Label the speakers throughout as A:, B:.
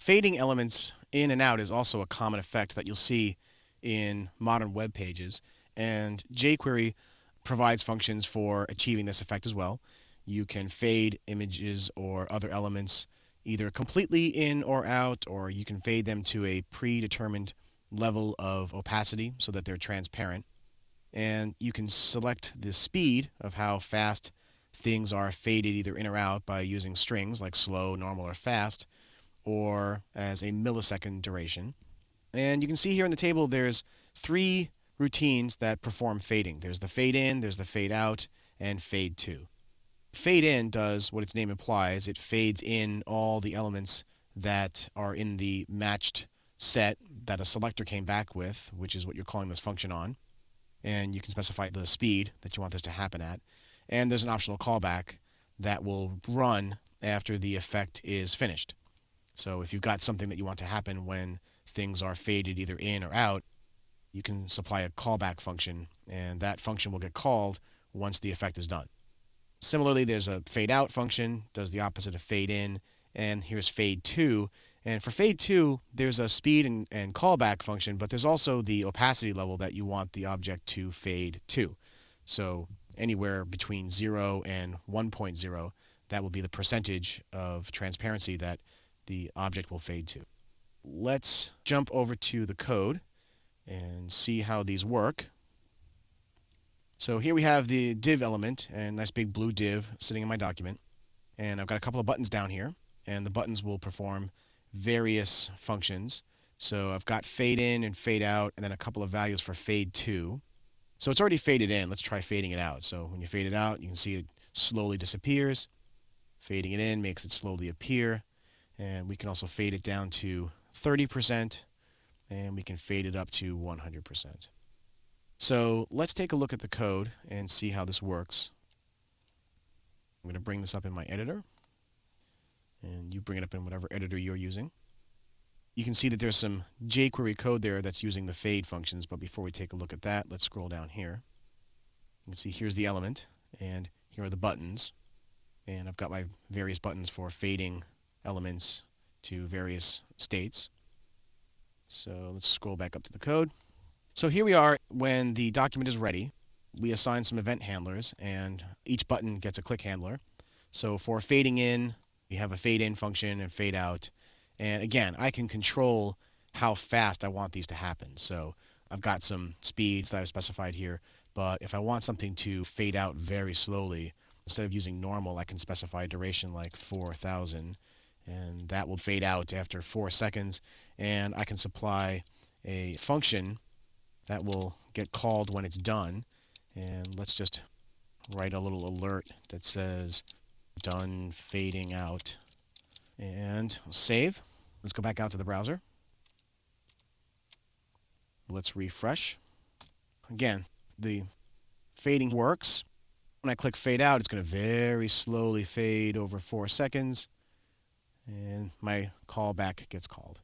A: Fading elements in and out is also a common effect that you'll see in modern web pages, and jQuery provides functions for achieving this effect as well. You can fade images or other elements either completely in or out, or you can fade them to a predetermined level of opacity so that they're transparent. And you can select the speed of how fast things are faded either in or out by using strings like slow, normal, or fast, or as a millisecond duration. And you can see here in the table there's three routines that perform fading. There's the fade in, there's the fade out, and fade to. Fade in does what its name implies. It fades in all the elements that are in the matched set that a selector came back with, which is what you're calling this function on. And you can specify the speed that you want this to happen at. And there's an optional callback that will run after the effect is finished. So if you've got something that you want to happen when things are faded either in or out, you can supply a callback function, and that function will get called once the effect is done. Similarly, there's a fade out function, does the opposite of fade in, and here's fade to. And for fade to, there's a speed and callback function, but there's also the opacity level that you want the object to fade to. So anywhere between 0 and 1.0, that will be the percentage of transparency that the object will fade to. Let's jump over to the code and see how these work. So here we have the div element, and nice big blue div sitting in my document. And I've got a couple of buttons down here, and the buttons will perform various functions. So I've got fade in and fade out, and then a couple of values for fade to. So it's already faded in. Let's try fading it out. So when you fade it out, you can see it slowly disappears. Fading it in makes it slowly appear. And we can also fade it down to 30%, and we can fade it up to 100%. So let's take a look at the code and see how this works. I'm going to bring this up in my editor, and you bring it up in whatever editor you're using. You can see that there's some jQuery code there that's using the fade functions, but before we take a look at that, let's scroll down here. You can see here's the element, and here are the buttons. And I've got my various buttons for fading elements to various states. So let's scroll back up to the code. So here we are when the document is ready. We assign some event handlers, and each button gets a click handler. So for fading in, we have a fade in function and fade out. And again, I can control how fast I want these to happen. So I've got some speeds that I've specified here, but if I want something to fade out very slowly, instead of using normal, I can specify a duration like 4,000, and that will fade out after 4 seconds. And I can supply a function that will get called when it's done. And let's just write a little alert that says done fading out. And save. Let's go back out to the browser. Let's refresh. Again, the fading works. When I click fade out, it's going to very slowly fade over 4 seconds, and my callback gets called.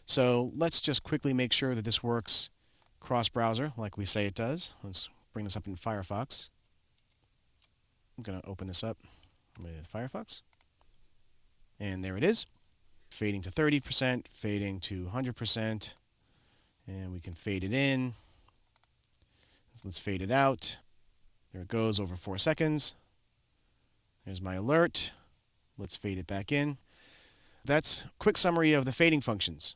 A: So let's just quickly make sure that this works cross-browser like we say it does. Let's bring this up in Firefox. I'm going to open this up with Firefox. And there it is. Fading to 30%, fading to 100%. And we can fade it in. So let's fade it out. There it goes over 4 seconds. There's my alert. Let's fade it back in. That's a quick summary of the fading functions.